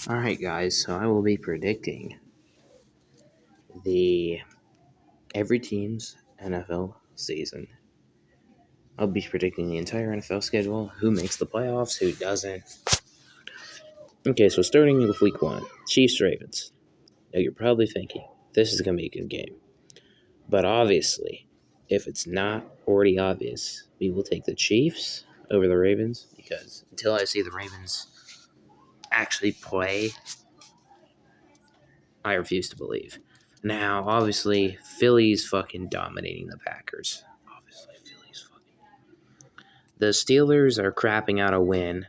Alright, guys, so I will be predicting the every team's NFL season. I'll be predicting the entire NFL schedule, who makes the playoffs, who doesn't. Okay, so starting with week 1, Chiefs-Ravens. Now you're probably thinking, this is going to be a good game. But obviously, if it's not already obvious, we will take the Chiefs over the Ravens, because until I see the Ravens actually play, I refuse to believe. Now, obviously, Philly's fucking dominating the Packers. Obviously, Philly's fucking. The Steelers are crapping out a win.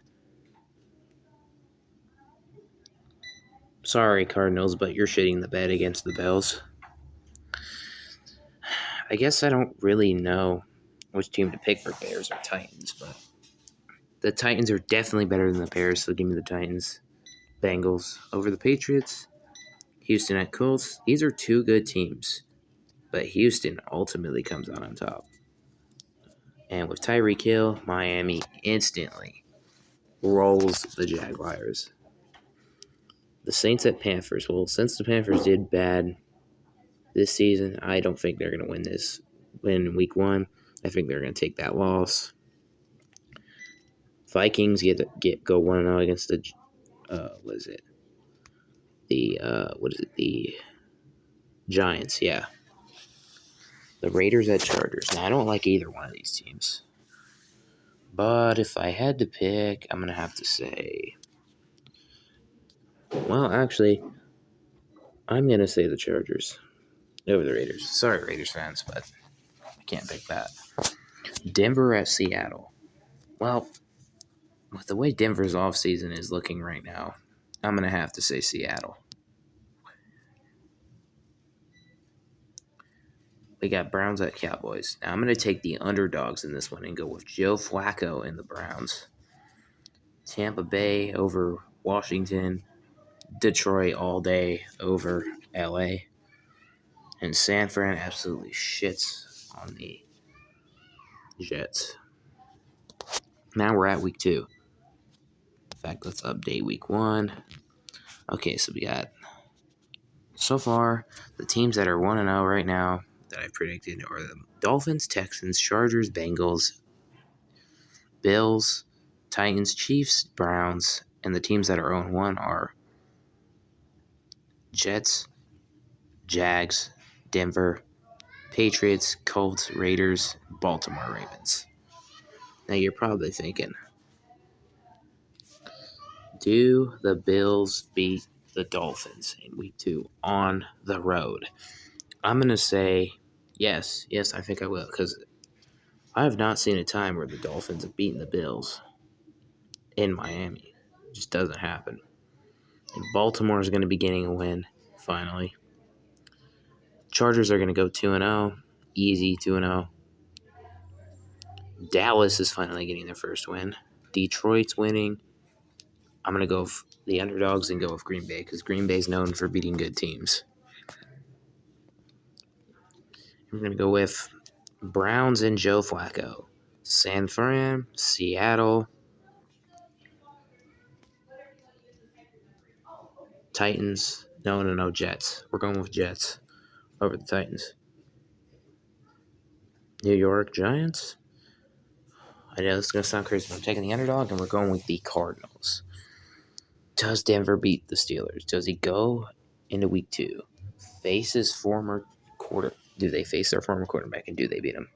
Sorry, Cardinals, but you're shitting the bed against the Bills. I guess I don't really know which team to pick for Bears or Titans, but the Titans are definitely better than the Bears, so give me the Titans. Bengals over the Patriots. Houston at Colts. These are two good teams, but Houston ultimately comes out on top. And with Tyreek Hill, Miami instantly rolls the Jaguars. The Saints at Panthers. Well, since the Panthers did bad this season, I don't think they're going to win week 1. I think they're going to take that loss. Vikings go 1-0 against the the Giants, yeah. The Raiders at Chargers. Now, I don't like either one of these teams. But if I had to pick, I'm going to have to say... Well, actually, I'm going to say the Chargers over the Raiders. Sorry, Raiders fans, but I can't pick that. Denver at Seattle. Well, with the way Denver's offseason is looking right now, I'm going to have to say Seattle. We got Browns at Cowboys. Now, I'm going to take the underdogs in this one and go with Joe Flacco and the Browns. Tampa Bay over Washington. Detroit all day over LA. And San Fran absolutely shits on the Jets. Now we're at week 2. In fact, let's update week 1. Okay, so we got, so far, the teams that are 1-0 right now that I've predicted are the Dolphins, Texans, Chargers, Bengals, Bills, Titans, Chiefs, Browns, and the teams that are 0-1 are Jets, Jags, Denver, Patriots, Colts, Raiders, Baltimore Ravens. Now you're probably thinking, do the Bills beat the Dolphins in week 2 on the road? I'm going to say yes. Yes, I think I will, because I have not seen a time where the Dolphins have beaten the Bills in Miami. It just doesn't happen. And Baltimore is going to be getting a win, finally. Chargers are going to go 2-0. Easy 2-0. Dallas is finally getting their first win. Detroit's winning. I'm going to go with the underdogs and go with Green Bay, because Green Bay is known for beating good teams. I'm going to go with Browns and Joe Flacco. San Fran, Seattle, Titans. No, Jets. We're going with Jets over the Titans. New York Giants. I know this is going to sound crazy, but I'm taking the underdog, and we're going with the Cardinals. Does Denver beat the Steelers? Does he go into week 2? Face his former quarterback? Do they face their former quarterback, and do they beat him?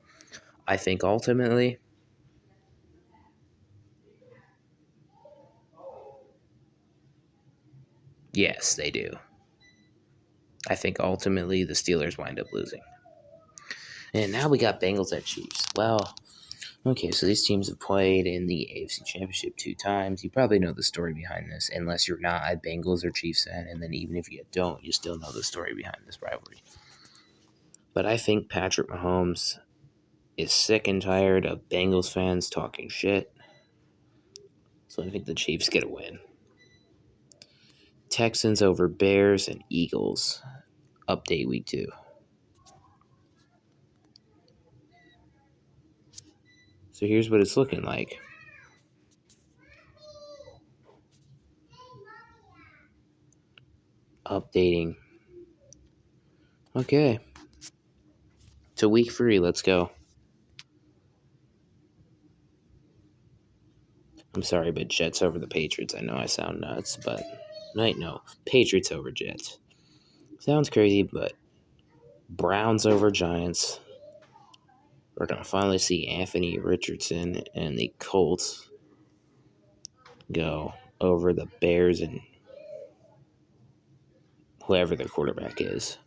I think ultimately, yes, they do. I think ultimately the Steelers wind up losing. And now we got Bengals at Chiefs. Well, okay, so these teams have played in the AFC Championship 2 times. You probably know the story behind this, unless you're not a Bengals or Chiefs fan, and then even if you don't, you still know the story behind this rivalry. But I think Patrick Mahomes is sick and tired of Bengals fans talking shit. So I think the Chiefs get a win. Texans over Bears and Eagles. Update week 2. So here's what it's looking like. Updating. Okay. To week 3, let's go. I'm sorry, but Jets over the Patriots. I know I sound nuts, but no. Patriots over Jets. Sounds crazy, but Browns over Giants. We're going to finally see Anthony Richardson and the Colts go over the Bears and whoever their quarterback is.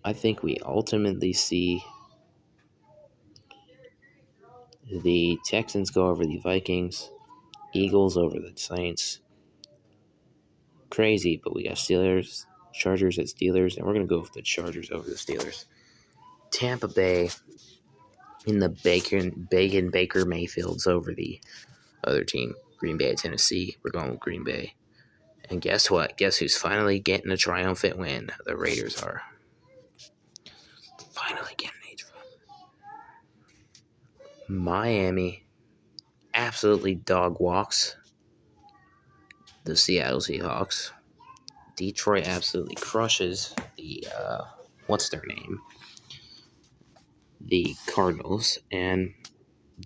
I think we ultimately see the Texans go over the Vikings, Eagles over the Saints. Crazy, but we got Steelers, Chargers at Steelers, and we're going to go with the Chargers over the Steelers. Tampa Bay in the Baker Mayfields over the other team, Green Bay at Tennessee. We're going with Green Bay. And guess what? Guess who's finally getting a triumphant win? The Raiders are. Finally getting a Miami absolutely dog walks the Seattle Seahawks. Detroit absolutely crushes the, what's their name? The Cardinals. And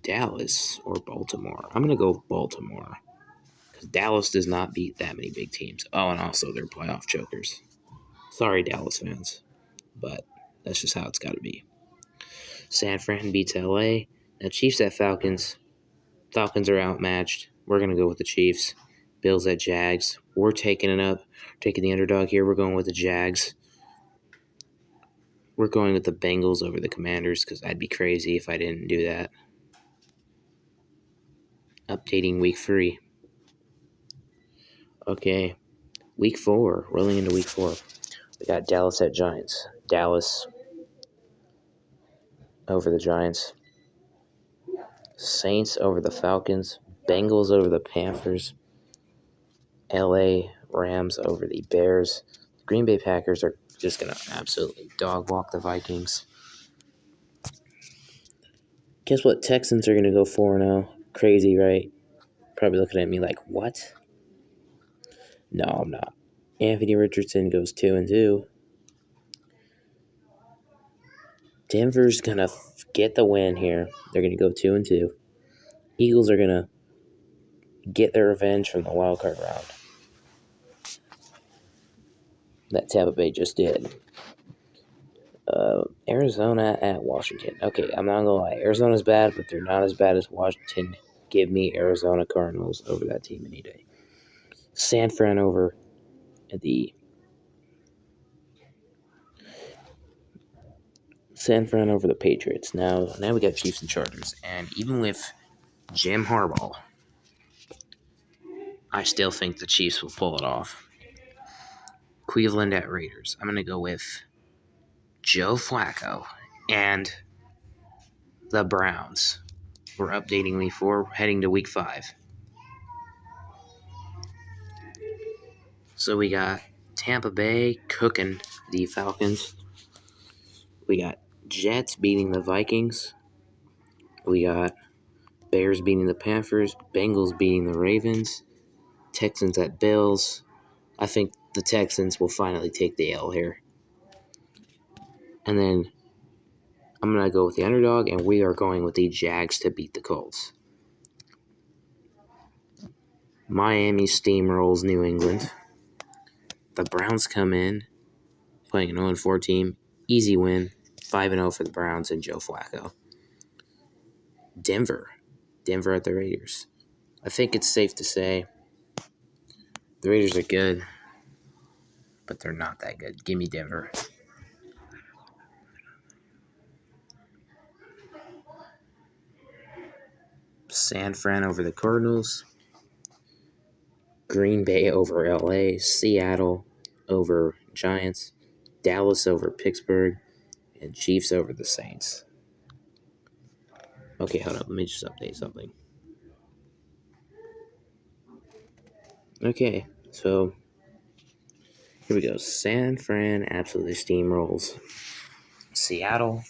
Dallas or Baltimore. I'm going to go with Baltimore. Because Dallas does not beat that many big teams. Oh, and also they're playoff chokers. Sorry, Dallas fans. But that's just how it's got to be. San Fran beats LA. Now, Chiefs at Falcons. Falcons are outmatched. We're going to go with the Chiefs. Bills at Jags. We're taking it up. Taking the underdog here. We're going with the Jags. We're going with the Bengals over the Commanders because I'd be crazy if I didn't do that. Updating week 3. Okay. Week 4. Rolling into week 4. We got Dallas at Giants. Dallas over the Giants. Saints over the Falcons. Bengals over the Panthers. LA Rams over the Bears. Green Bay Packers are just going to absolutely dog walk the Vikings. Guess what? Texans are going to go 4-0. Crazy, right? Probably looking at me like, what? No, I'm not. Anthony Richardson goes 2-2. Denver's going to get the win here. They're going to go 2-2. Eagles are going to get their revenge from the wild card round that Tampa Bay just did. Arizona at Washington. Okay, I'm not going to lie. Arizona's bad, but they're not as bad as Washington. Give me Arizona Cardinals over that team any day. San Fran over the Patriots. Now we got Chiefs and Chargers. And even with Jim Harbaugh, I still think the Chiefs will pull it off. Cleveland at Raiders. I'm going to go with Joe Flacco and the Browns. We're updating week 4, heading to week 5. So we got Tampa Bay cooking the Falcons. We got Jets beating the Vikings. We got Bears beating the Panthers. Bengals beating the Ravens. Texans at Bills. I think the Texans will finally take the L here. And then I'm going to go with the underdog, and we are going with the Jags to beat the Colts. Miami steamrolls New England. The Browns come in, playing an 0-4 team. Easy win, 5-0 for the Browns and Joe Flacco. Denver at the Raiders. I think it's safe to say the Raiders are good, but they're not that good. Give me Denver. San Fran over the Cardinals. Green Bay over LA. Seattle over Giants. Dallas over Pittsburgh. And Chiefs over the Saints. Okay, hold up. Let me just update something. Okay, so here we go. San Fran absolutely steamrolls Seattle.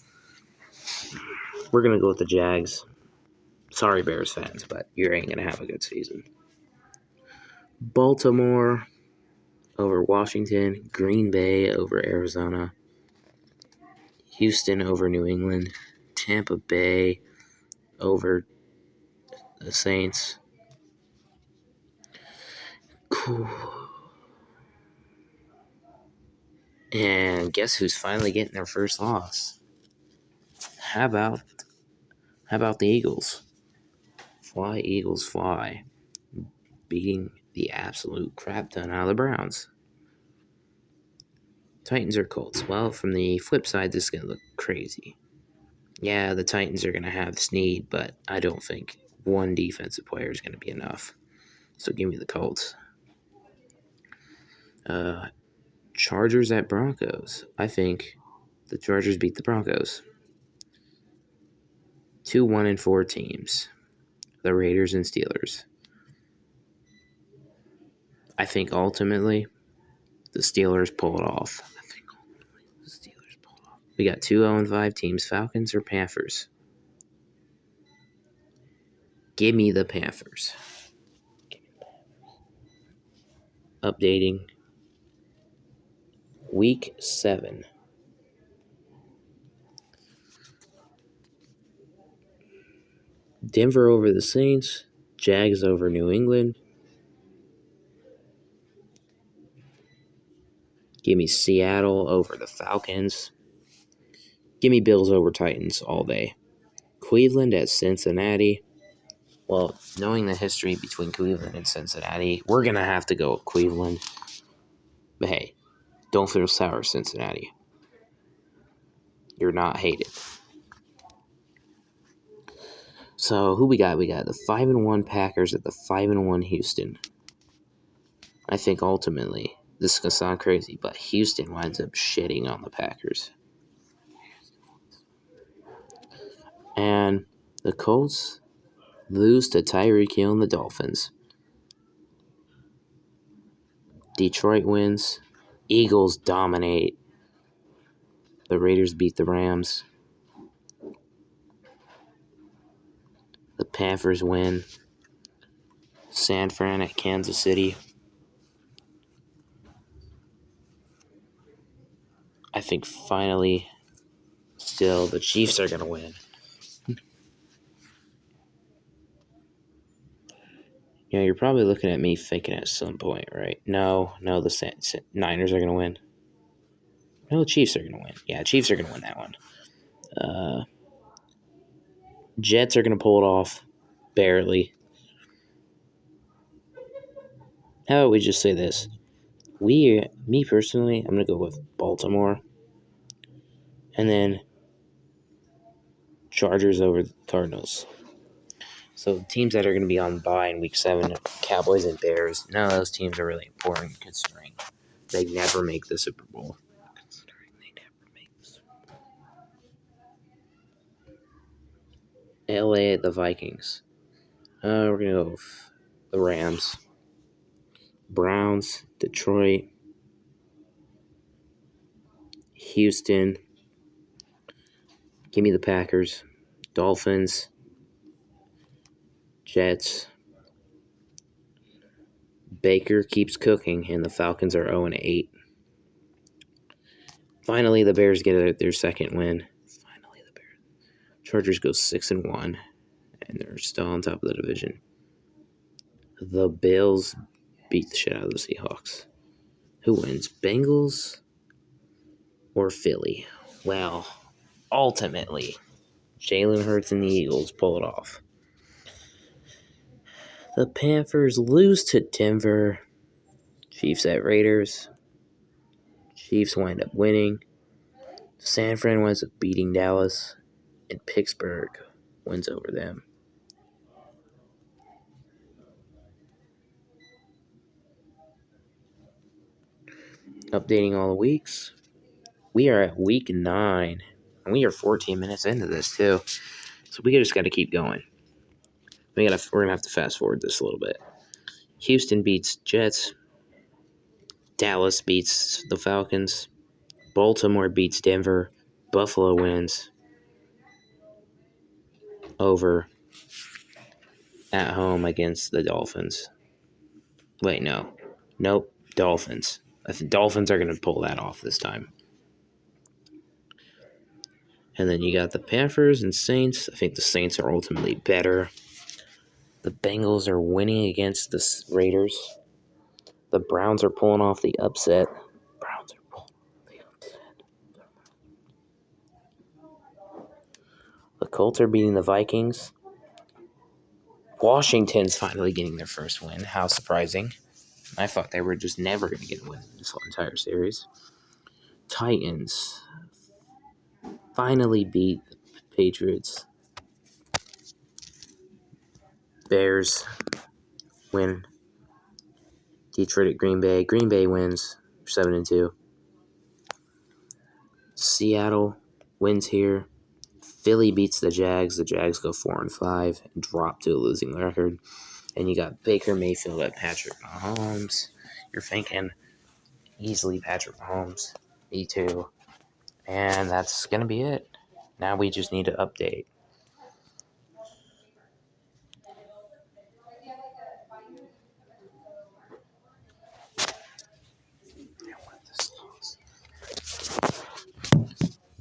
We're going to go with the Jags. Sorry, Bears fans, but you ain't going to have a good season. Baltimore over Washington. Green Bay over Arizona. Houston over New England. Tampa Bay over the Saints. Cool. And guess who's finally getting their first loss? How about the Eagles? Fly, Eagles, fly. Beating the absolute crap ton out of the Browns. Titans or Colts? Well, from the flip side, this is going to look crazy. Yeah, the Titans are going to have Snead, but I don't think one defensive player is going to be enough. So give me the Colts. Chargers at Broncos. I think the Chargers beat the Broncos. 2 1-4 teams. The Raiders and Steelers. I think ultimately the Steelers pull it off. We got 2 0-5 teams. Falcons or Panthers? Give me the Panthers. Updating. Week 7. Denver over the Saints. Jags over New England. Give me Seattle over the Falcons. Give me Bills over Titans all day. Cleveland at Cincinnati. Well, knowing the history between Cleveland and Cincinnati, we're going to have to go with Cleveland. But hey, don't feel sour, Cincinnati. You're not hated. So, who we got? We got the 5-1 Packers at the 5-1 Houston. I think ultimately, this is going to sound crazy, but Houston winds up shitting on the Packers. And the Colts lose to Tyreek Hill and the Dolphins. Detroit wins. Eagles dominate. The Raiders beat the Rams. The Panthers win. San Fran at Kansas City. I think finally, still, the Chiefs are going to win. You know, you're probably looking at me thinking at some point, right? No, the Niners are going to win. No, the Chiefs are going to win. Yeah, Chiefs are going to win that one. Jets are going to pull it off. Barely. How about we just say this? Me personally, I'm going to go with Baltimore. And then Chargers over the Cardinals. So teams that are going to be on bye in Week 7, Cowboys and Bears, none of those teams are really important considering they never make the Super Bowl. LA at the Vikings. We're going to go with the Rams. Browns, Detroit, Houston. Give me the Packers. Dolphins, Jets. Baker keeps cooking, and the Falcons are 0-8. Finally, the Bears get their second win. Finally, the Bears. Chargers go 6-1, and they're still on top of the division. The Bills beat the shit out of the Seahawks. Who wins, Bengals or Philly? Well, ultimately, Jalen Hurts and the Eagles pull it off. The Panthers lose to Denver. Chiefs at Raiders. Chiefs wind up winning. San Fran winds up beating Dallas. And Pittsburgh wins over them. Updating all the weeks. We are at week 9. And we are 14 minutes into this, too. So we just got to keep going. We're going to have to fast forward this a little bit. Houston beats Jets. Dallas beats the Falcons. Baltimore beats Denver. Buffalo wins over at home against the Dolphins. Wait, no. Nope. Dolphins. I think Dolphins are going to pull that off this time. And then you got the Panthers and Saints. I think the Saints are ultimately better. The Bengals are winning against the Raiders. The Browns are pulling off the upset. The Colts are beating the Vikings. Washington's finally getting their first win. How surprising. I thought they were just never going to get a win this whole entire series. Titans finally beat the Patriots. Bears win. Detroit at Green Bay. Green Bay wins 7-2. Seattle wins here. Philly beats the Jags. The Jags go 4-5 and drop to a losing record. And you got Baker Mayfield at Patrick Mahomes. You're thinking easily Patrick Mahomes. Me too. And that's going to be it. Now we just need to update.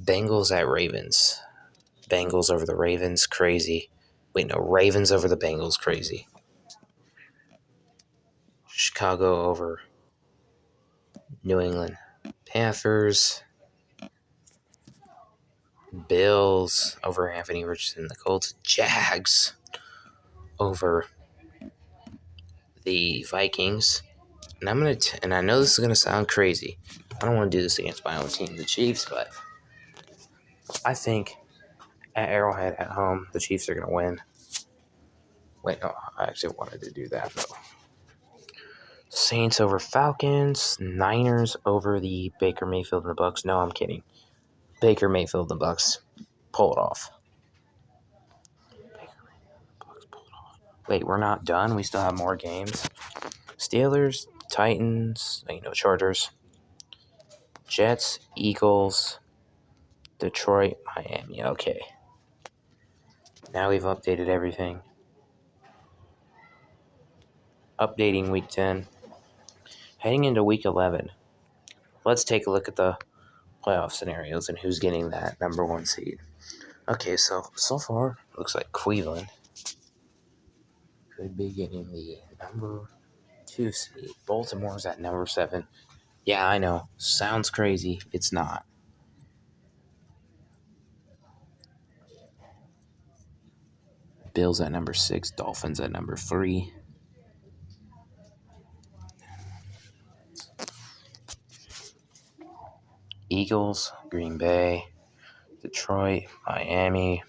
Bengals at Ravens. Bengals over the Ravens, crazy. Wait, no, Ravens over the Bengals, crazy. Chicago over New England. Panthers. Bills over Anthony Richardson, the Colts. Jags over the Vikings. And and I know this is gonna sound crazy. I don't want to do this against my own team, the Chiefs, but I think at Arrowhead at home, the Chiefs are gonna win. Wait, no, I actually wanted to do that though. Saints over Falcons. Niners over the Baker Mayfield and the Bucks. No, I'm kidding. Baker Mayfield and the Bucks pull it off. Wait, we're not done. We still have more games. Steelers, Titans, Chargers, Jets, Eagles, Detroit, Miami. Okay. Now we've updated everything. Updating week 10. Heading into week 11. Let's take a look at the playoff scenarios and who's getting that number 1 seed. Okay, so far, looks like Cleveland could be getting the number 2 seed. Baltimore's at number 7. Yeah, I know. Sounds crazy. It's not. Bills at number 6. Dolphins at number 3. Eagles, Green Bay, Detroit, Miami,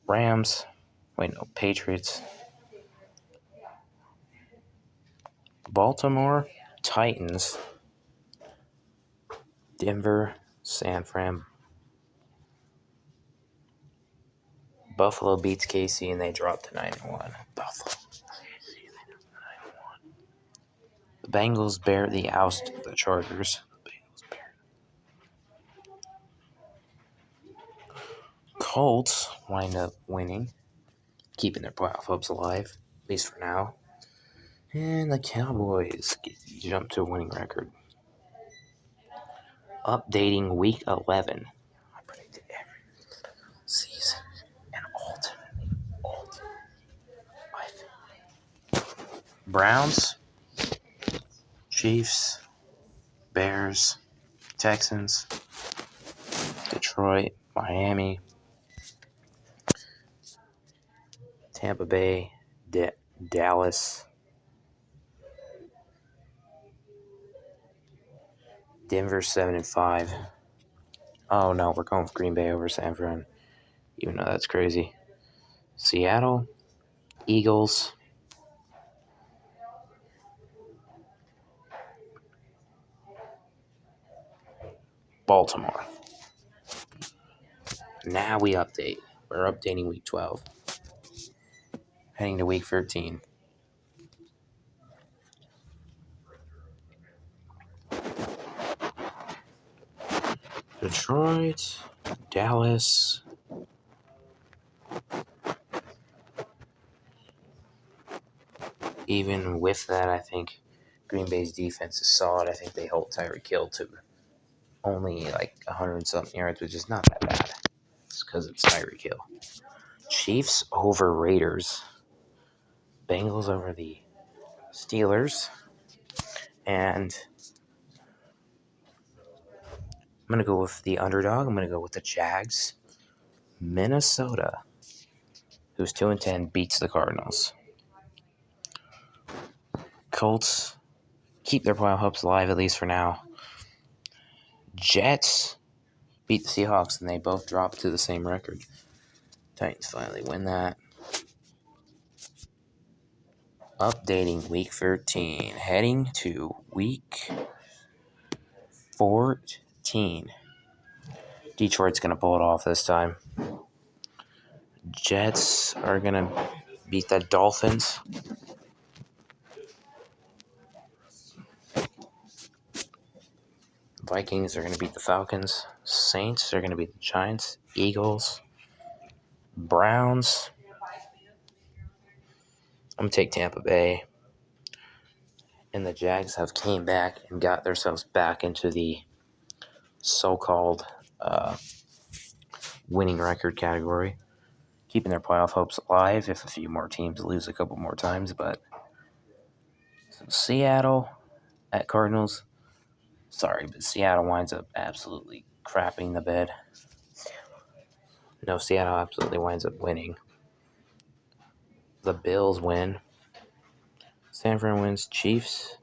Rams. Patriots. Baltimore, Titans, Denver, San Fran. Buffalo beats KC and they drop to 9-1. Buffalo. The Bengals barely oust the Chargers. Colts wind up winning, keeping their playoff hopes alive, at least for now. And the Cowboys jump to a winning record. Updating week 11. I predicted every season and ultimately. Browns, Chiefs, Bears, Texans, Detroit, Miami, Tampa Bay, Dallas, Denver 7-5. Oh no, we're going with Green Bay over San Fran, even though that's crazy. Seattle, Eagles, Baltimore. Now we update. We're updating week 12. Heading to week 13. Detroit, Dallas, even with that, I think Green Bay's defense is solid. I think they hold Tyreek Hill to only like 100-something yards, which is not that bad. It's because it's Tyreek Hill. Chiefs over Raiders. Bengals over the Steelers. And I'm going to go with the underdog. I'm going to go with the Jags. Minnesota, who's 2-10, beats the Cardinals. Colts keep their playoff hopes alive, at least for now. Jets beat the Seahawks, and they both dropped to the same record. Titans finally win that. Updating week 13. Heading to week 14. Detroit's going to pull it off this time. Jets are going to beat the Dolphins. Vikings are going to beat the Falcons. Saints are going to beat the Giants. Eagles. Browns. I'm going to take Tampa Bay. And the Jags have came back and got themselves back into the so-called winning record category. Keeping their playoff hopes alive if a few more teams lose a couple more times. But Seattle at Cardinals. Sorry, but Seattle winds up absolutely crapping the bed. No, Seattle absolutely winds up winning. The Bills win. San Fran wins. Chiefs.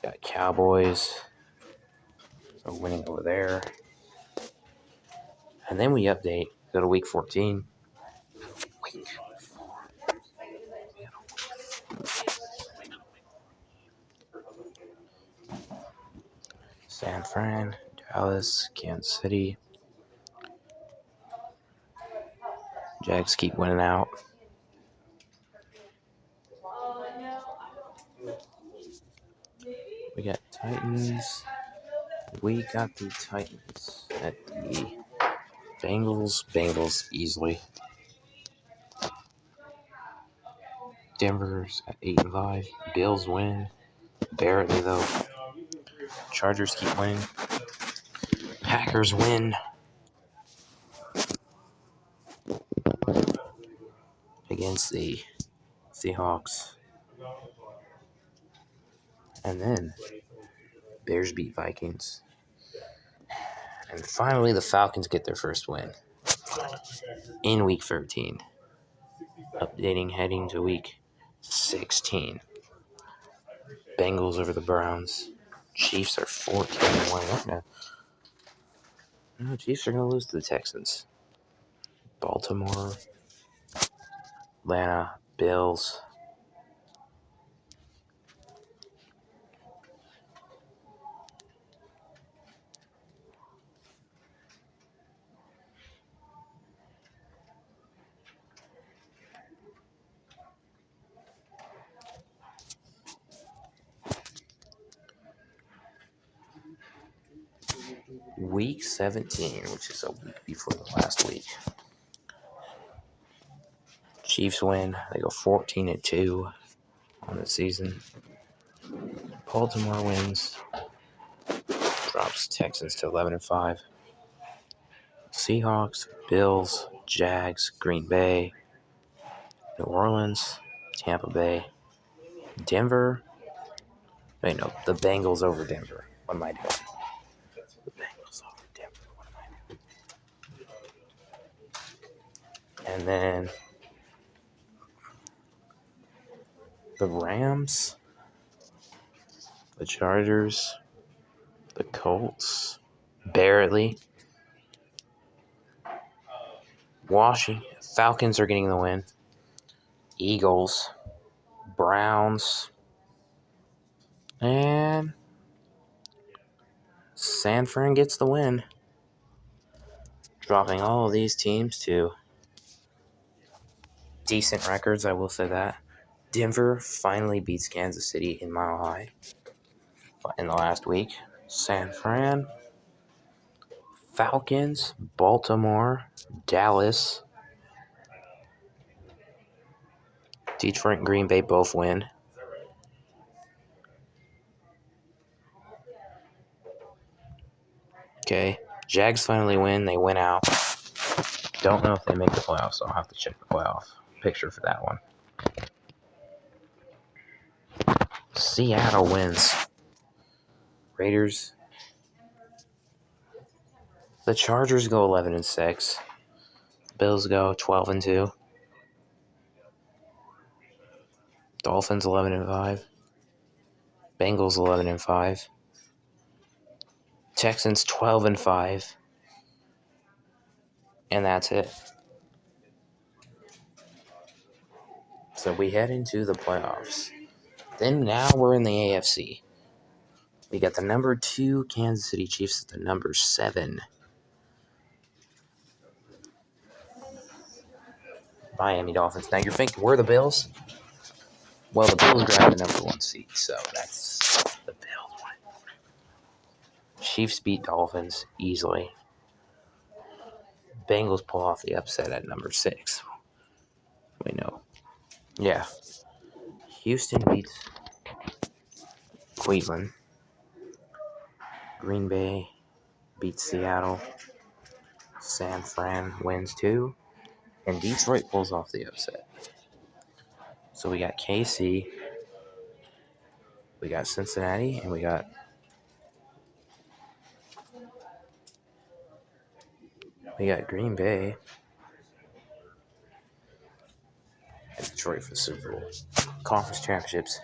Got Cowboys. Are winning over there. And then we update. Go to week 14. Week 4. San Fran, Dallas, Kansas City. Jags keep winning out. We got Titans. We got the Titans at the Bengals. Bengals easily. Denver's at 8-5. Bills win. Barely though. Chargers keep winning. Packers win. Against the Seahawks. And then Bears beat Vikings. And finally the Falcons get their first win. In week 13. Updating heading to week 16. Bengals over the Browns. Chiefs are 14-1. No, Chiefs are going to lose to the Texans. Baltimore. Atlanta. Bills. Week 17, which is a week before the last week. Chiefs win. They go 14-2 on the season. Baltimore wins. Drops Texans to 11-5. Seahawks, Bills, Jags, Green Bay, New Orleans, Tampa Bay, Denver. Wait, no, the Bengals over Denver. What am I doing? The Bengals over Denver. What am I doing? And then the Rams, the Chargers, the Colts, barely. Washington, Falcons are getting the win. Eagles, Browns, and San Fran gets the win. Dropping all of these teams to decent records, I will say that. Denver finally beats Kansas City in Mile High in the last week. San Fran, Falcons, Baltimore, Dallas, Detroit and Green Bay both win. Okay. Jags finally win. They win out. Don't know if they make the playoffs, so I'll have to check the playoff picture for that one. Seattle wins. Raiders. The Chargers go 11-6. Bills go 12-2. Dolphins 11-5. Bengals 11-5. Texans 12-5. And that's it. So we head into the playoffs. Then now we're in the AFC. We got the number 2 Kansas City Chiefs at the number 7 Miami Dolphins. Now you're thinking, where are the Bills? Well, the Bills grabbed the number 1 seed, so that's the Bills one. Chiefs beat Dolphins easily. Bengals pull off the upset at number 6. We know. Yeah. Houston beats Cleveland. Green Bay beats Seattle. San Fran wins too. And Detroit pulls off the upset. So we got KC. We got Cincinnati. And we got Green Bay. And Detroit for the Super Bowl. Conference championships.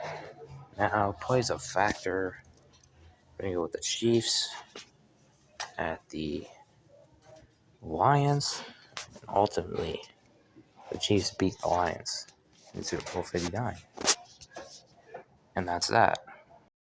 Now plays a factor. We're going to go with the Chiefs at the Lions. And ultimately, the Chiefs beat the Lions in Super Bowl 59. And that's that.